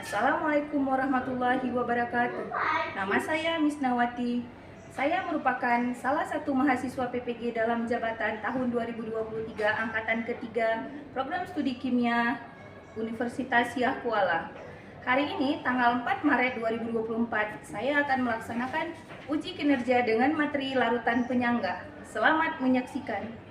Assalamualaikum warahmatullahi wabarakatuh. Nama saya Misnawati. Saya merupakan salah satu mahasiswa PPG dalam jabatan tahun 2023 angkatan ketiga program studi kimia Universitas Syah Kuala. Hari ini tanggal 4 Maret 2024 saya akan melaksanakan uji kinerja dengan materi larutan penyangga. Selamat menyaksikan.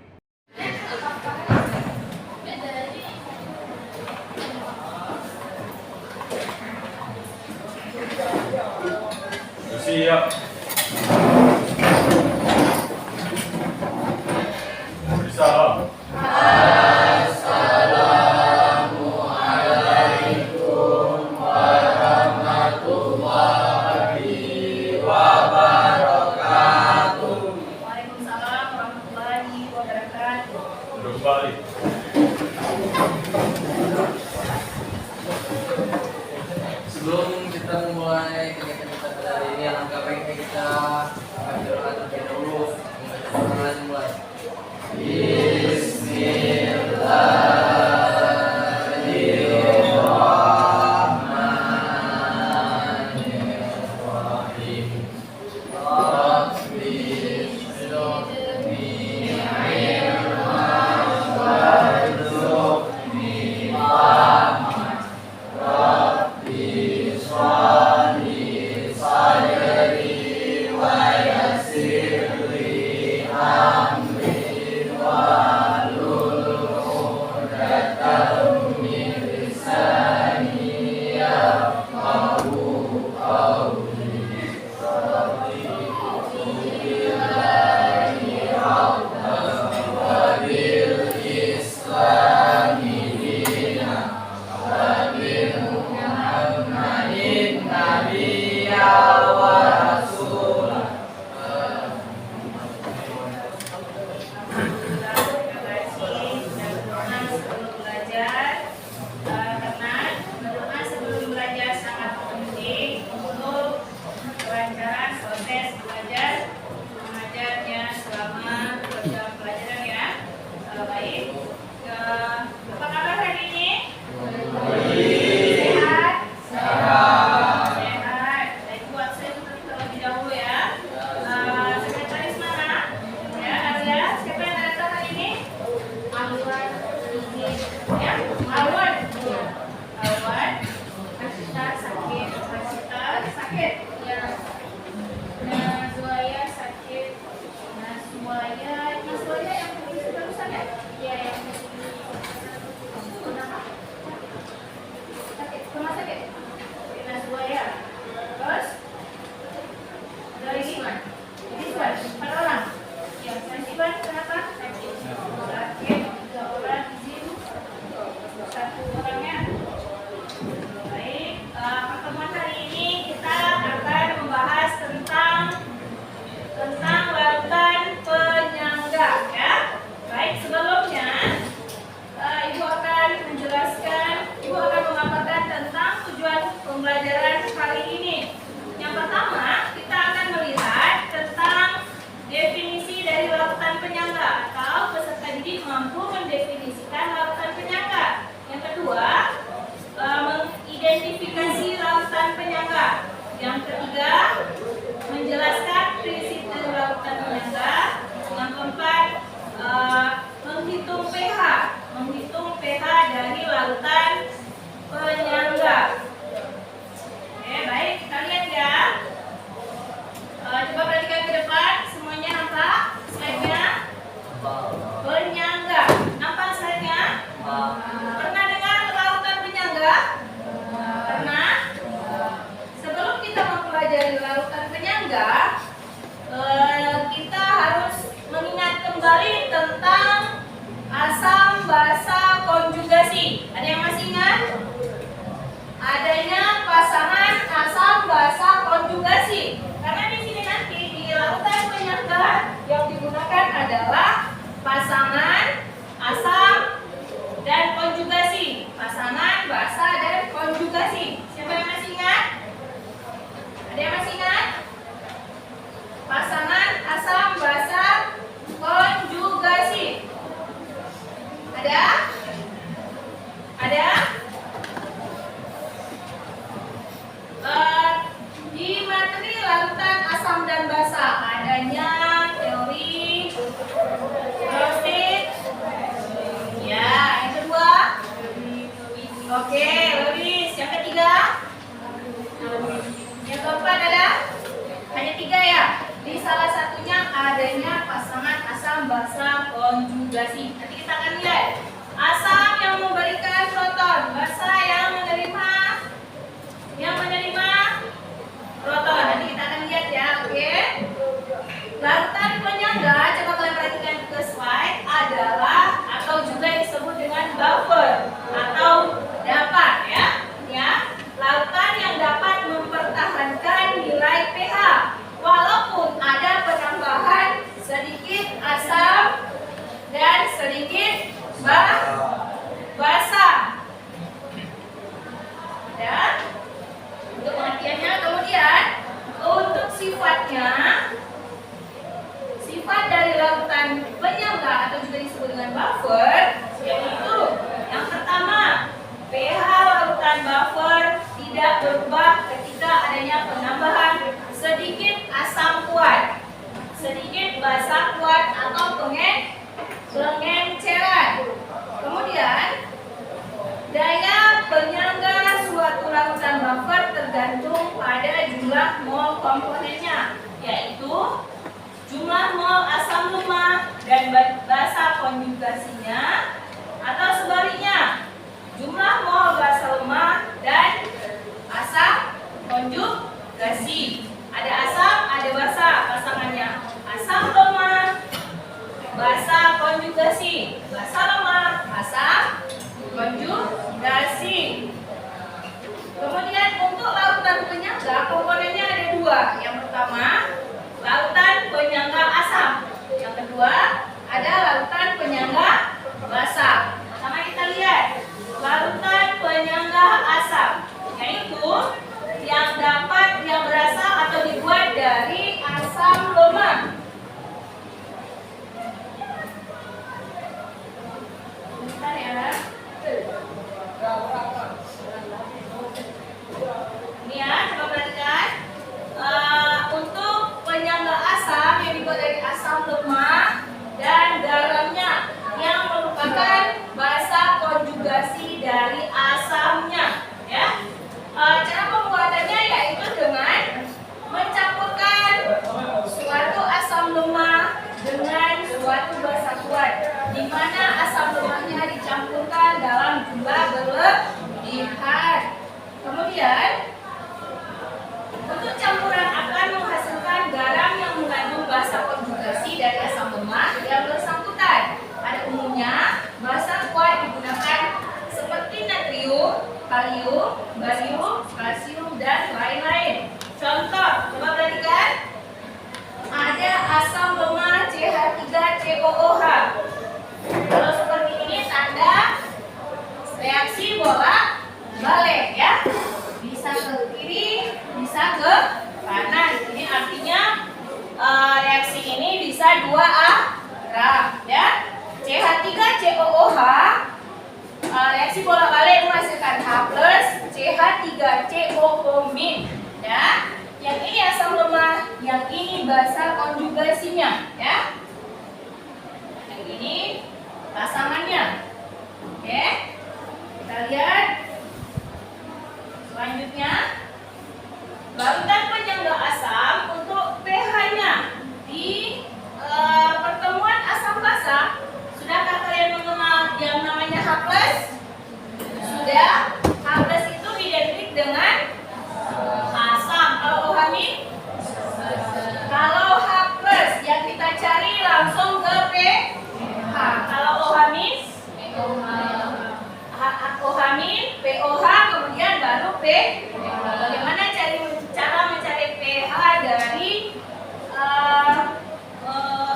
Siap. Salam. Assalamualaikum warahmatullahi wabarakatuh. Waalaikumsalam warahmatullahi wabarakatuh. Duduk balik. Sebelum kita memulai kegiatan kita hari ini, alangkah baiknya kita berdoa terlebih dahulu. Kita mulai. Bismillahirrahmanirrahim. Rabbi zidni ilman warzuqni fahman. Rabbi shrahli sadri wa yassirli amri wahlul 'uqdatam min lisani yafqahu qawli. Raditu billahi rabban wa bil islami dinan wa bi Muhammadin nabiyya wa rasulah. Terima kasih dan berdoa sebelum belajar. Karena berdoa sebelum belajar sangat penting untuk kelancaran proses belajar mengajarnya selama program pelajaran ya. Baik. Apa kabar hari ini? Sehat? Sehat. Baik, buat saya tutup terlebih dahulu ya. Sekretaris mana? Ya, ada. Siapa yang datang hari ini? Alwan. Ya, Alwan. Alwan. Asita sakit. Asita sakit. Ya. Nazwaya sakit. Nazwaya yang barusan ya? Iya, yang sakit. Rumah sakit. Nazwaya. Terus? Dari Iswan. Iswan. 4 orang. Ya, Iswan kenapa? Sakit. 3 orang izin. 1 orangnya. Baik, pertemuan hari ini kita akan membahas tentang larutan penyangga ya. Baik, sebelumnya Ibu akan memaparkan tentang tujuan pembelajaran kali ini. Yang pertama, kita akan melihat tentang definisi dari larutan penyangga atau peserta didik mampu mendefinisikan larutan penyangga. Yang kedua, mengidentifikasi larutan penyangga. Yang ketiga, menjelaskan prinsip dari larutan penyangga. Yang keempat, menghitung pH dari larutan penyangga. Oke, baik, kita lihat ya. Coba perhatikan ke depan, semuanya nampak slide-nya. Penyangga, nampak slide-nya? Pernah dengar larutan penyangga? Pernah? Sebelum kita mempelajari larutan penyangga, kita harus mengingat kembali tentang asam basa konjugasi. Ada yang masih ingat? habis. Yang ketiga? Yang keempat ada? Hanya 3 ya? Di salah satunya adanya pasangan asam basa konjugasi. Nanti kita akan lihat. Asam yang memberikan proton, basa yang menerima proton. Nanti kita akan lihat ya, oke? Larutan penyangga, coba kalian perhatikan ke slide, adalah atau juga disebut dengan buffer atau dapat ya. Larutan yang dapat mempertahankan nilai pH walaupun ada penambahan sedikit asam dan sedikit basa. Dan untuk pengertiannya, kemudian untuk sifatnya, sifat dari larutan penyangga atau juga disebut dengan buffer, yaitu yang pertama, pH larutan buffer tidak berubah ketika adanya penambahan sedikit asam kuat, sedikit basa kuat atau pengenceran. Kemudian daya penyangga suatu larutan buffer tergantung pada jumlah mol komponennya, yaitu jumlah mol asam lemah dan basa konjugasinya, atau sebaliknya jumlah mol basa lemah dan asam konjugasi. Ada asam, ada basa pasangannya. Asam lemah, basa konjugasi. Basa lemah, asam konjugasi. Kemudian untuk larutan penyangga komponennya ada 2. Yang pertama, larutan penyangga asam. Yang kedua, ada larutan penyangga basa. Sama kita lihat larutan penyangga asam, yaitu yang berasal atau dibuat dari asam lemah. Bentar ya. Ini ya, coba perhatikan. Untuk penyangga asam yang dibuat dari asam lemah dan garamnya yang merupakan basa konjugasi dari asamnya, ya. Cara pembuatannya yaitu dengan mencampurkan suatu asam lemah dengan suatu basa kuat, di mana asam lemahnya dicampurkan dalam jumlah berlebihan. Kemudian untuk campuran akan menghasilkan garam yang mengandung basa konjugasi dari asam lemah yang bersangkutan. Pada umumnya basa kuat digunakan seperti natrium, kalium, barium, kalsium, dan lain-lain. Contoh, coba perhatikan. Ada asam lemah CH3COOH. Kalau seperti ini tanda reaksi bolak-balik ya. Bisa ke kiri, bisa ke kanan. Ini artinya reaksi ini bisa 2 arah ya. CH3COOH reaksi bolak-balik menghasilkan H+ CH3COO- ya. Yang ini asam lemah, yang ini basa konjugasinya ya. Yang ini pasangannya. Oke. Kita lihat selanjutnya. Larutan penyangga asam untuk pH-nya di pertemuan asam basa. Sudahkah kalian mengenal yang namanya H+? Sudah. H+ itu identik dengan asam. Kalau OH-? Kalau H+ yang kita cari langsung ke pH. Kalau OH-? OH-, POH, kemudian baru pH. Bagaimana cara mencari pH dari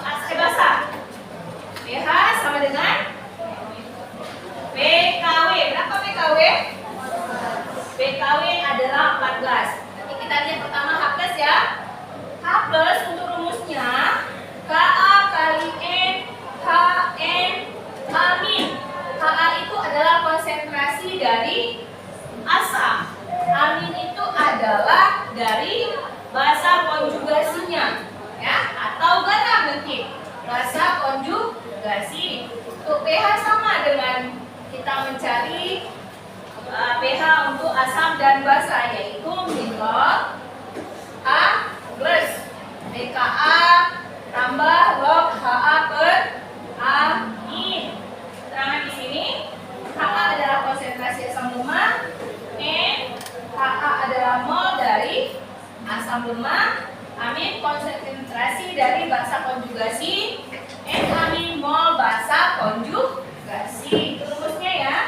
asam basa? pH sama dengan pKw. Berapa pKw? PKW adalah 14. Nanti kita lihat pertama H+ ya. H+ untuk rumusnya Ka kali N HN amin. Ka itu adalah konsentrasi dari asam. Amin itu adalah dari basa konjugasinya ya, atau garam nanti. Basa konjugasi. Untuk pH sama dengan kita mencari pH asam dan basa, yaitu mineral A plus pKa tambah log Ha per amin. Keterangan di sini, Ha adalah konsentrasi asam lemah, Ha adalah mol dari asam lemah, amin konsentrasi dari basa konjugasi, amin mol basa konjugasi. Itu rumusnya ya.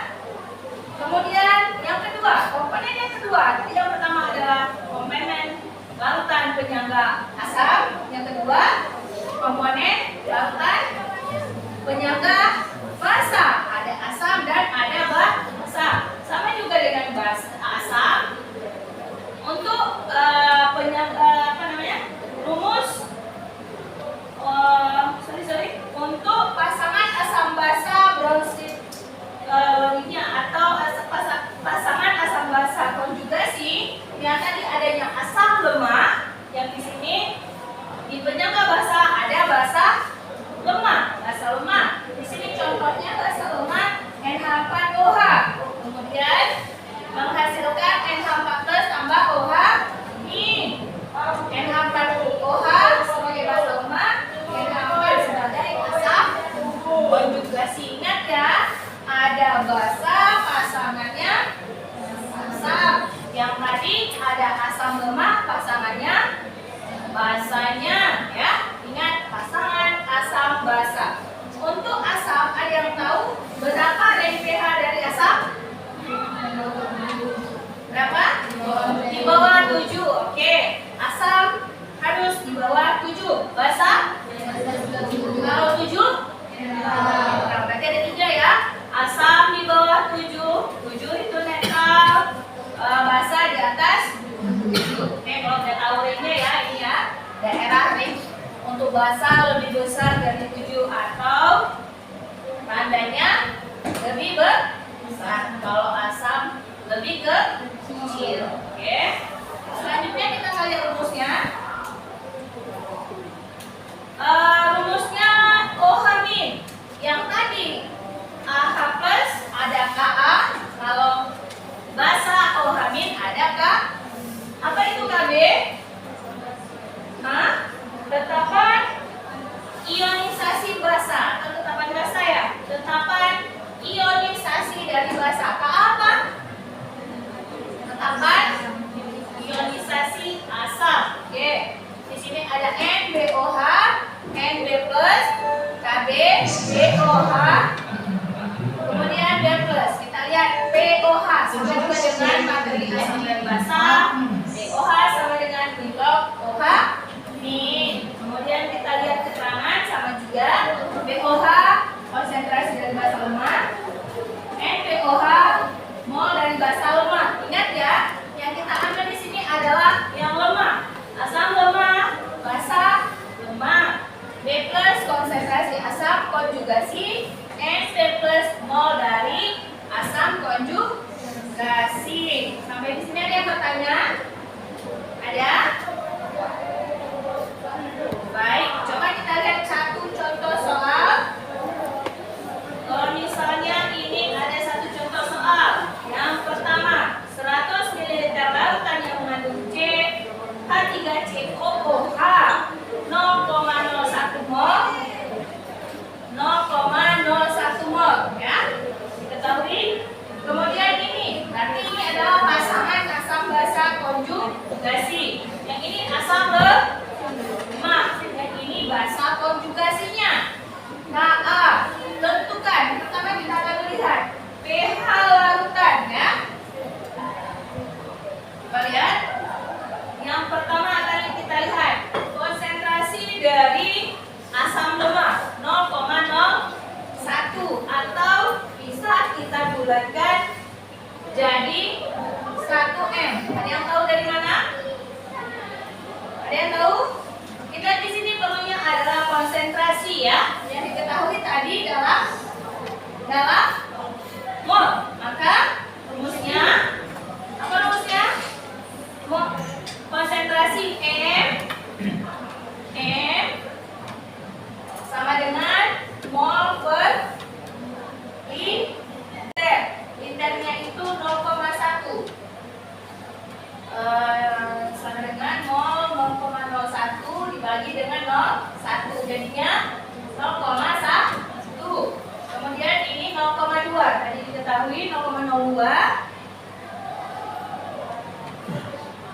Kemudian yang kedua, komponen yang kedua. Yang pertama adalah komponen larutan penyangga asam. Yang kedua, komponen larutan penyangga basa. Ada asam dan ada basa. Sama juga dengan asam. Untuk rumus untuk pasangan asam basa Brownstein atau pasangan asam basa konjugasi yang tadi adanya asam lemah, yang di sini di penyangga basa ada basa lemah. Di sini contohnya basa lemah NH4OH. Kemudian menghasilkan NH4+ tambah OH ini. NH4OH sebagai basa lemah, NH4 sebagai asam konjugasi. Ingat ya, ada basa pasangannya asam. Yang tadi ada asam lemah pasangannya basanya ya. Ingat, pasangan asam basa. Untuk asam, ada yang tahu berapa range pH dari asam? Berapa? Di bawah 7. Oke. Asam harus di bawah 7. Basa? Kalau 7? Nah, berarti ada 3 ya. Asam di bawah 7. 7 itu netral. Basa di atas 7. Oke, kalau udah tahu ringnya ya, ini ya. Daerah ring untuk basa lebih besar dari 7 atau tandanya lebih besar. Kalau asam lebih kecil. Oke. Selanjutnya kita lihat rumusnya. Rumusnya OH min. Yang tadi AH plus ada Ka. Kalau basa OH min ada K. Apa itu Kb? Tetapan ionisasi basa atau tetapan basa ya? Tetapan ionisasi dari basa. Ka apa? Tetapan ionisasi asam. Oke. Di sini ada NBOH, NB plus, KB, BOH, kemudian B plus. Kita lihat POH sama juga dengan materi asam dan basa. BOH sama dengan log OH min. Kemudian kita lihat keterangan sama juga. BOH konsentrasi dari basa lemah, NBOH mol dari basa lemah. Ingat ya, yang kita ambil di sini adalah yang lemah. Asam lemah, basa lemah. B plus konsentrasi asam konjugasi, NB plus mol dari asam konjugasi. Sampai di sini ada yang bertanya? Ada? Baik, coba kita lihat satu contoh soal. Kalau misalnya ini ada satu contoh soal. Yang pertama, 100 ml larutan yang mengandung C H3COOH 0,01 mol 0,01 mol ya. Diketahui. Kemudian ini, berarti ini adalah pasangan asam basa konjugasi. Yang ini asam lemah, yang ini basa konjugasinya. Ka, tentukan. Pertama kita akan melihat pH larutan ya. Coba lihat. Yang pertama akan kita lihat konsentrasi dari asam lemah 0,01 atau bisa kita bulatkan jadi 1M. Ada yang tahu dari mana? Ada yang tahu? Kita di sini perlunya adalah konsentrasi ya. Yang diketahui tadi dalam mol. Maka rumusnya apa rumusnya? Konsentrasi M sama dengan mol per liter. Liternya itu 0,1.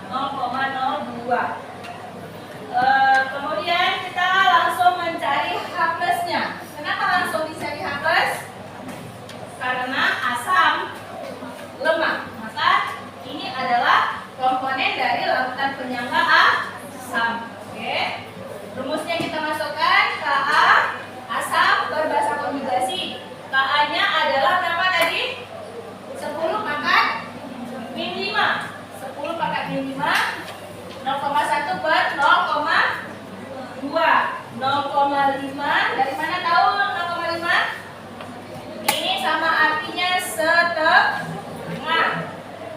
0,02. Kemudian kita langsung mencari H plusnya. Kenapa langsung dicari H plus? Karena asam lemak. Maka ini adalah komponen dari larutan penyangga asam. Oke. Rumusnya kita masukkan Ka asam berbasa konjugasi. Ka-nya adalah berapa tadi? 10 pangkat min 5. 10 pangkat min 5 0,1 per 0,2. 0,5 dari mana tahu 0,5? Ini sama artinya setengah.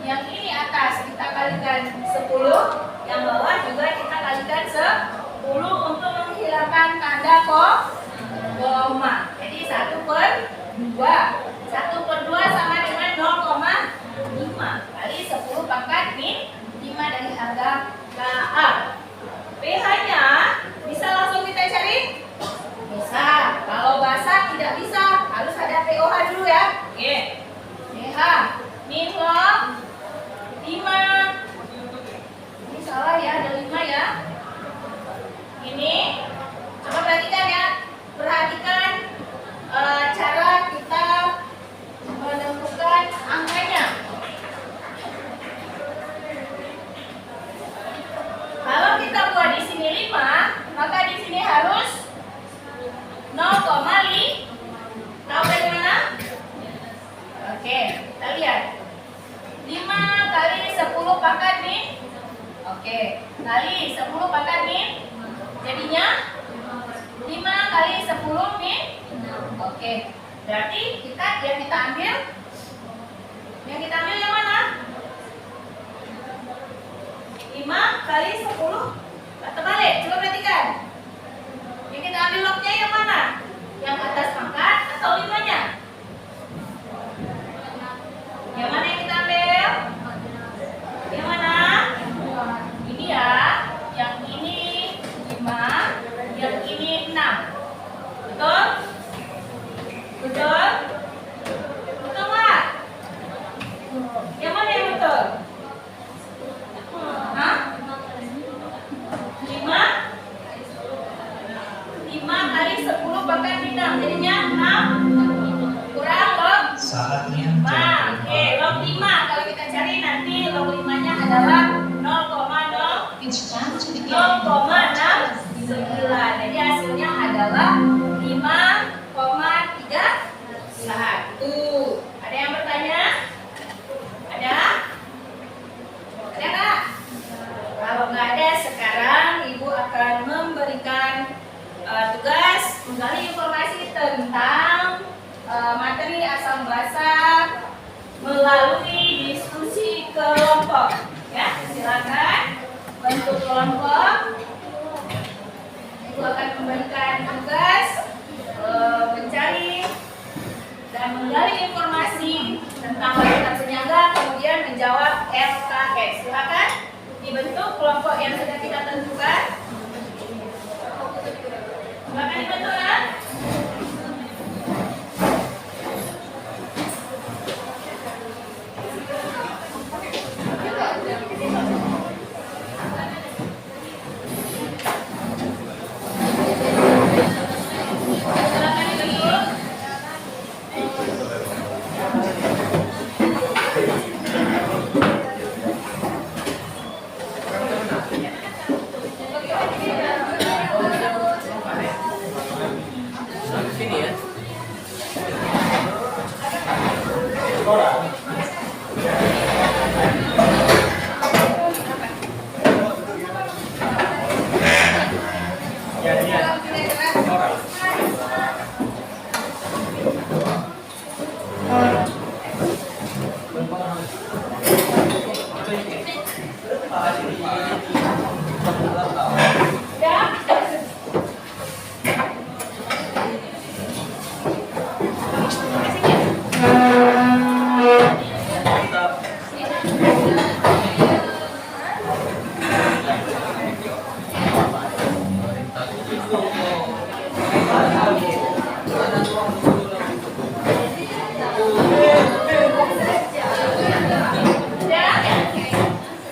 Yang ini atas kita kalikan 10, yang bawah juga kita kalikan 10 untuk menghilangkan tanda koma. Jadi 1 per 2. 1 per 2 sama dengan 0,5 kali 10 pangkat min 5 dari harga Ka. pH-nya bisa langsung kita cari? Bisa. Kalau basah tidak bisa, harus ada pOH dulu ya. Oke. pH min log 5. Ini salah ya, ada 5 ya. Ini coba perhatikan ya. Perhatikan cara kita menentukan angkanya. Kalau kita buat di sini 5, maka di sini harus 0,5. Tahu dari mana? Oke, kita lihat. 5 kali 10 pangkat min. Oke, kali 10 pangkat min. Jadinya 5 kali 10 min. Oke, berarti yang kita ambil yang mana? 5 kali 10 atau balik, coba perhatikan. Yang kita ambil lognya yang mana? Yang atas pangkat atau 5-nya? Yang mana yang kita ambil? Yang mana? Ini ya. Yang ini 5, yang ini 6. Betul? Betul? Betul nggak? Yang mana yang betul? Hah? 5 kali 10 pangkat min 6, jadinya 6 kurang log Saatnya 5. Oke, log 5 kalau kita cari nanti log 5-nya adalah 0,0 0,69. Jadi hasilnya adalah 5,31. Ada yang bertanya? Ada? Ada nggak? Kalau nggak ada, sekarang Ibu akan memberikan tugas menggali informasi tentang materi asam basa melalui diskusi kelompok. Ya, silakan bentuk kelompok. Ibu akan memberikan tugas mencari dan menggali informasi tentang larutan penyangga, kemudian menjawab LKS. Silakan dibentuk kelompok yang sudah kita tentukan. Silakan dibentuk ya.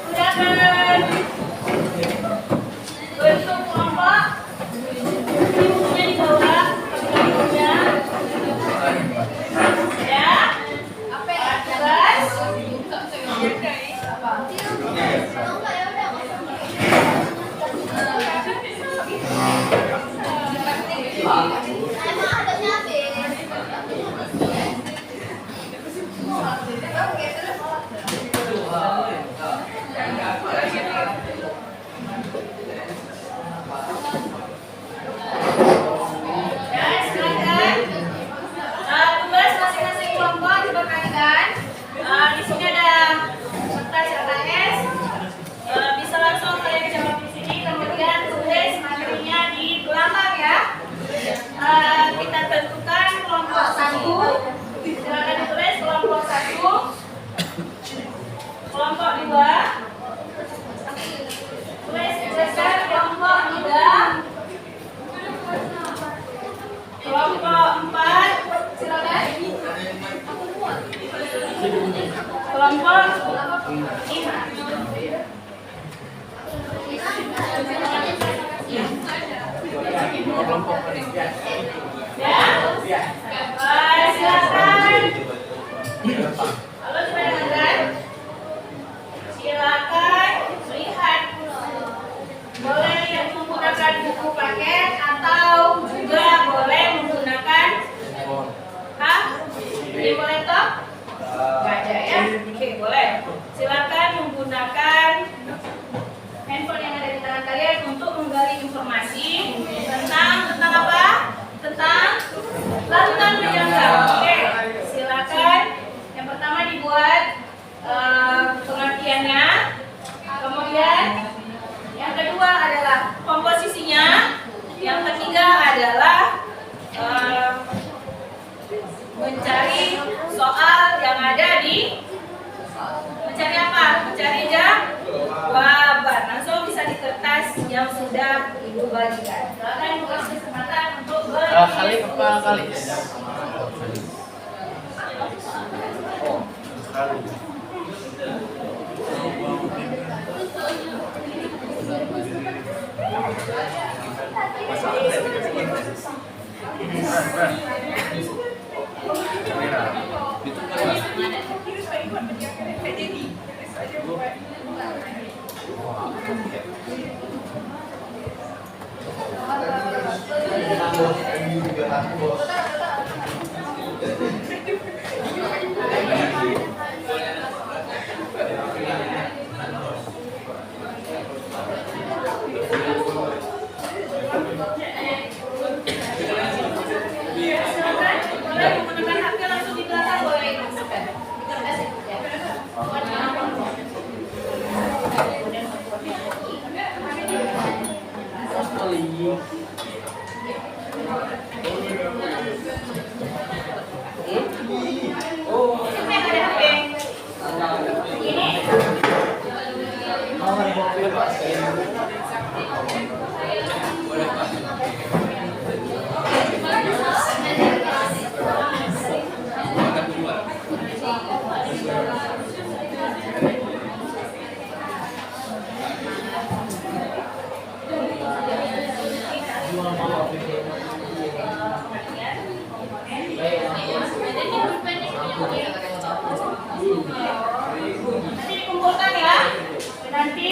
Sudah? Tugas masing-masing kelompok diperhatikan. Di sini ada kertas LKS. Bisa langsung kalian jawab di sini. Kemudian tulis materinya di belakang ya. Kita tentukan kelompok 1. Silakan ditulis kelompok 1, kelompok 2. Tuliskan kelompok 3, kelompok 4. Silakan. Kelompok 5. Ya. Silakan. Halo, coba dengarkan. Silakan lihat. Boleh yang menggunakan buku paket atau juga boleh menggunakan ini boleh toh? Baca ya. Oke, boleh. Silakan menggunakan handphone yang ada di tangan kalian untuk menggali informasi tentang apa? Tentang larutan penyangga. Oke, silakan. Yang pertama dibuat pengertiannya. Kemudian yang kedua adalah komposisinya. Yang ketiga adalah mencari soal yang ada di mencari apa? Mencari jawaban. Langsung bisa di kertas yang sudah ibu bagikan. Silakan ibu kasih kesempatan untuk Kali apa kali? boleh menggunakan HP langsung di belakang boleh. Siapa yang ada HP? Ini. Nanti dikumpulkan ya. Nanti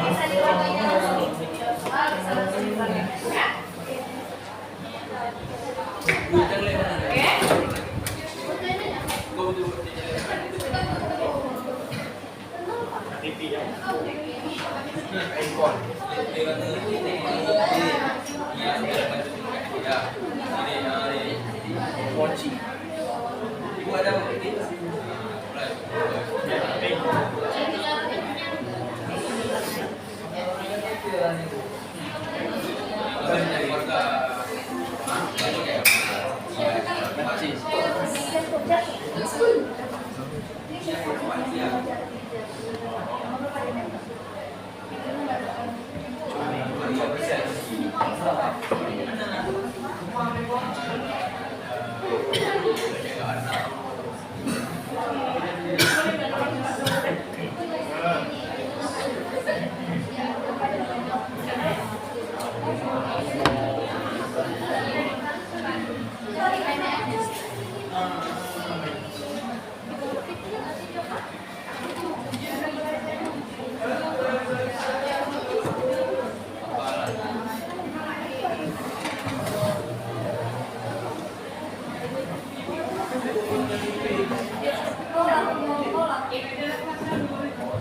bisa dipakai langsung di video soal, bisa langsung dipakai ya. Kunci. Ibu ada ini?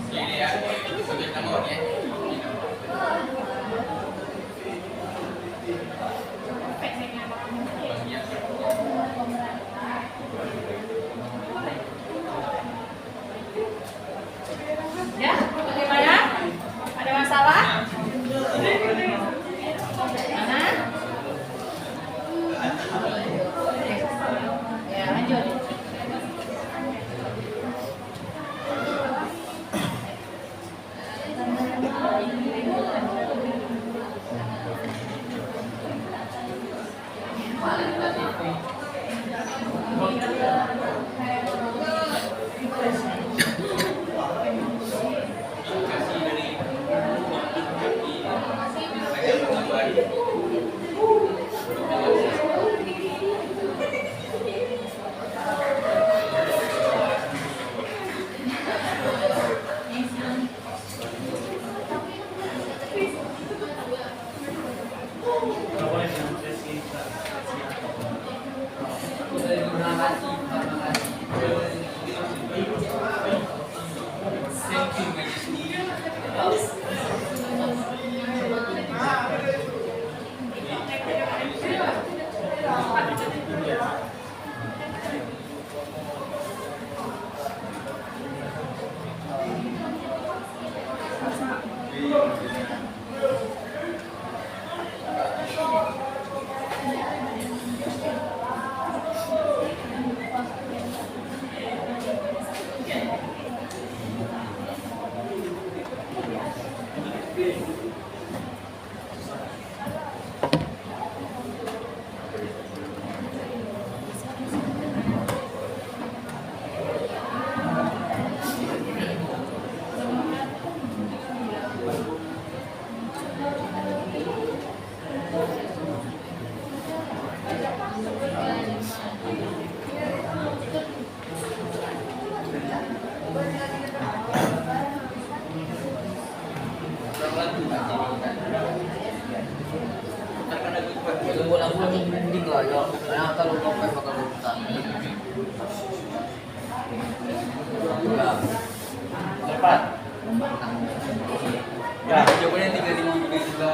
Ini ya, bagian kamu ya. Ya, bagaimana? Ada masalah? Mana? Ya, lanjut. Cepat. Ya. Jawabannya 3.000 juga.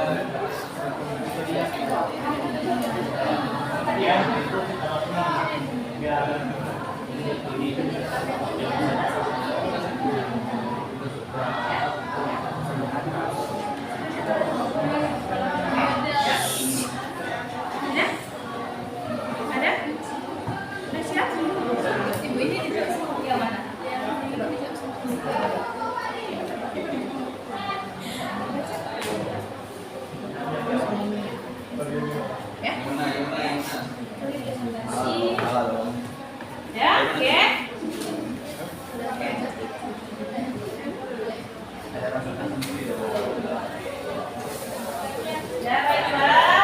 Ya. Ada? Udah siap? Ibu ini yang mana? Ya? Ya, oke. Ya, baiklah.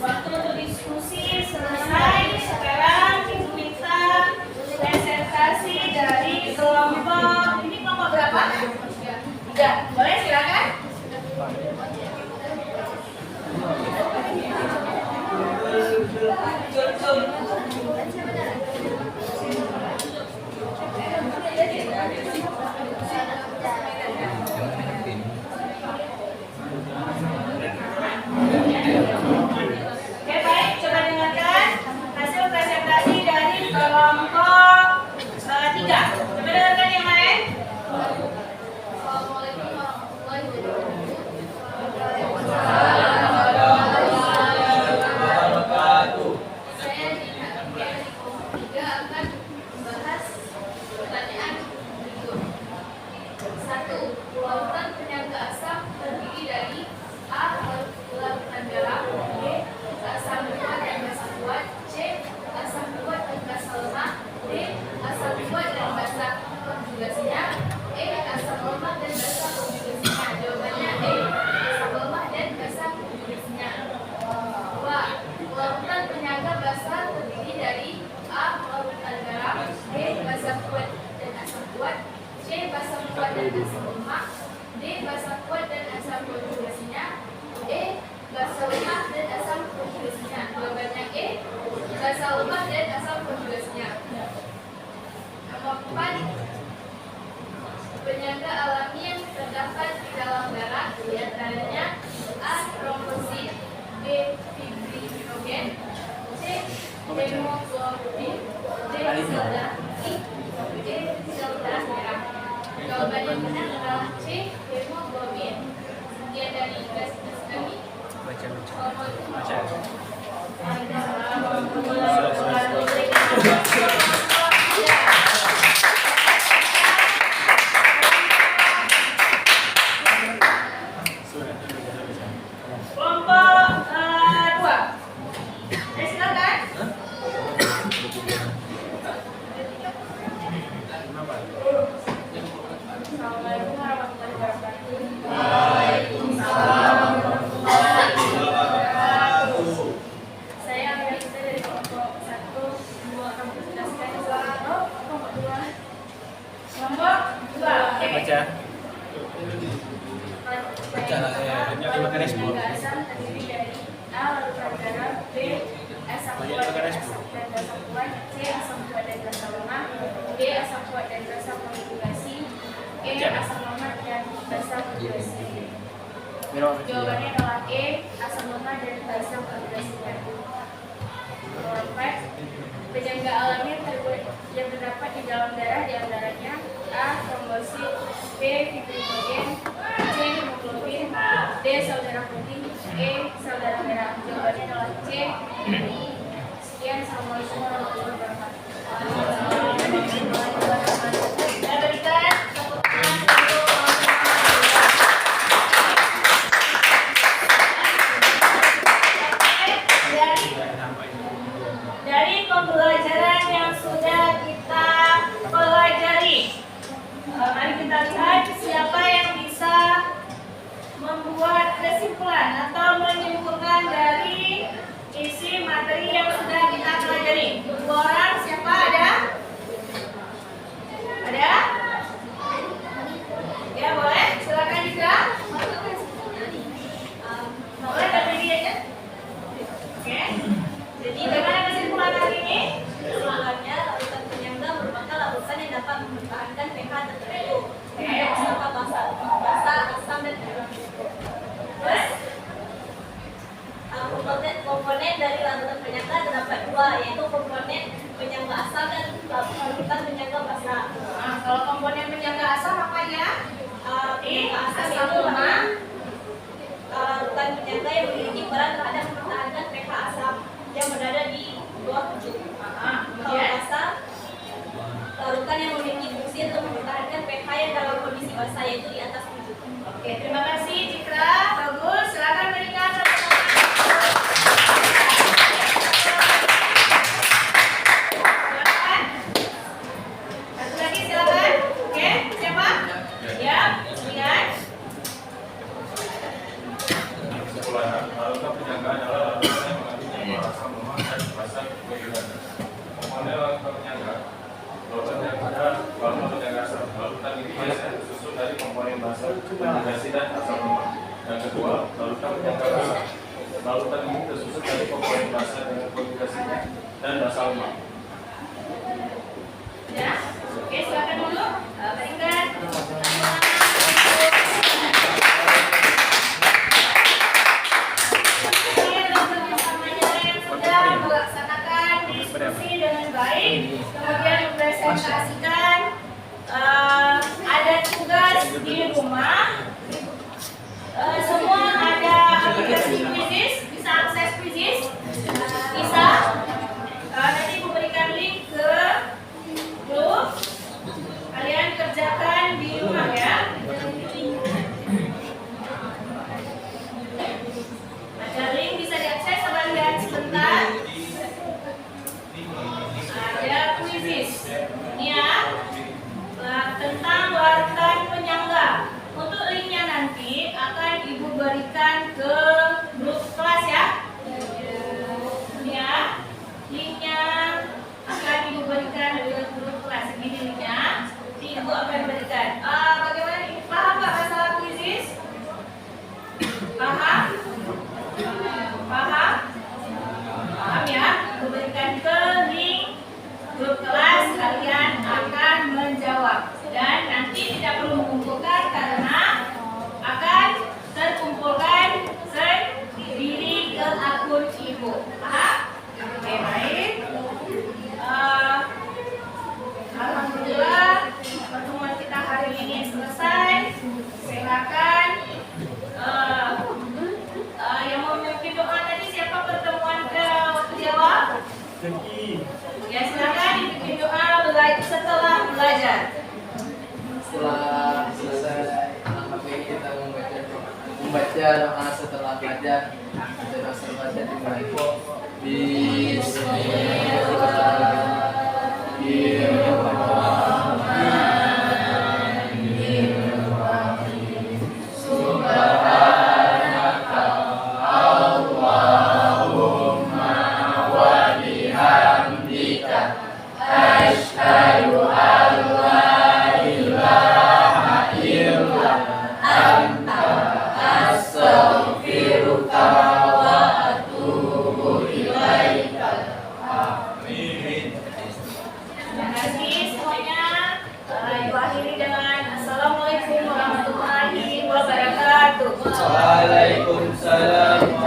Waktu untuk diskusi selesai. Sekarang Ibu minta presentasi dari kelompok. Ini kelompok berapa? 3. Boleh silakan. Oke, baik, coba dengarkan hasil presentasi dari kelompok 3. Coba dengarkan yang lain. Saya dengan kelompok 3 akan membahas pertanyaan berikut. 1. Lautan penyangga asam terdiri dari A. Lautan garam, B. Asam kuat dan basa kuat, C. Asam kuat dan basa lemah, D. Asam kuat dan basa konjugasinya, E. Asam lemak dan basa konjugasinya. Jawabannya E. Asam lemak dan basa konjugasinya. 2. Lautan penyangga basa terdiri dari dan asal lemah. D. Bahasa kuat dan asal konjugasinya. E. Bahasa lemah dan asal konjugasinya. Jawabannya E. Bahasa lemah dan asal konjugasinya. Nomor 4. Penyangga alami yang terdapat di dalam darah diantaranya A. Trombosit, B. Fibrinogen, C. Hemoglobin, D. Sel darah putih, D. Sel darah merah. Jawaban yang benar adalah C. Hemoglobin. Sekian dari tugas kami. Kelompok 2. Silakan. Assalamualaikum warahmatullahi wabarakatuh. Saya ambil kita dari kelompok 1, 2, kamu jelaskan kelompok 2. Kelompok 2. Oke. Baca. Larutan asam terdiri dari A. Larutan garam, B. Asam kuat dan asam kuat, C. Asam kuat dan rasa lemah, D. Asam kuat dan rasa konjugasi, E. Asam lemak dan rasa konjugasi. Jawabannya adalah E. Asam lemak dan rasa konjugasinya. Nomor 4. Penyangga alami yang terdapat di dalam darah diantaranya A. Trombosit, B. Fibrinogen, C. Hemoglobin, D. Sel darah putih, E. Sel darah merah. Jawabannya adalah C. Sekian, assalamualaikum warahmatullahi wabarakatuh. Saya berikan tepuk tangan untuk dari pembelajaran yang sudah kita pelajari. Mari kita lihat siapa yang bisa membuat kesimpulan atau menyimpulkan dari isi materi yang sudah kita pelajari. 2 orang, siapa ada? Ada? Ya boleh, silakan juga. Boleh berdiri aja. Oke. Jadi bagaimana kesimpulan hari ini? Kesimpulannya, larutan penyangga merupakan larutan yang dapat mempertahankan pH tertentu. Oke. Beserta basa, asam, dan garam. Terus? Komponen dari larutan penyangga terdapat 2, yaitu komponen penyangga asam dan larutan penyangga basa. Nah, kalau komponen penyangga asam apa ya? Penyangga asam Asam itu lemah. larutan penyangga yang memiliki peran terhadap mempertahankan pH asam yang berada di bawah 7. Kalau Kemudian basa, larutan yang memiliki fungsi untuk mempertahankan pH yang dalam kondisi basah, yaitu di atas 7. oke, terima kasih Citra, bagus. Silakan berikan tepuk tangan. Silakan. Satu lagi silakan. Oke, siapa? Ya, kemudian. Kesimpulan, larutan penyangga adalah larutan yang mengandung zat asam lemak dan basa konjugan. Komponen larutan penyangga. Larutan yang ada larutan penyangga asam. Larutan ini biasanya tersusun dari komponen basa, konjugasi dan asam lemak. Yang kedua, larutan penyangga basa. Larutan ini tersusun dari komponen basa dengan konjugasinya dan basa lemak. Ya, oke, silakan dulu. Berikan. Melaksanakan diskusi dengan baik, kemudian mempresentasikan, ada tugas di rumah. Semua ada aplikasi Quizzes, bisa akses Quizzes, bisa. Nanti memberikan link ke grup. Kalian kerjakan di rumah ya. Ada link bisa diakses, coba lihat sebentar. Ada Quizzes. Ini ya. Tentang larutan penyangga. Untuk linknya nanti akan Ibu berikan ke grup kelas ya. Ini ya. Linknya akan Ibu berikan ke grup kelas. Ini linknya. Nanti Ibu akan berikan. Bagaimana Ya silakan dipimpin doa setelah belajar. Setelah selesai langkah baik kita membaca doa setelah belajar. Kita baca dimulai. Terima kasih semuanya. Ibu akhiri dengan Assalamualaikum warahmatullahi wabarakatuh. Waalaikumsalam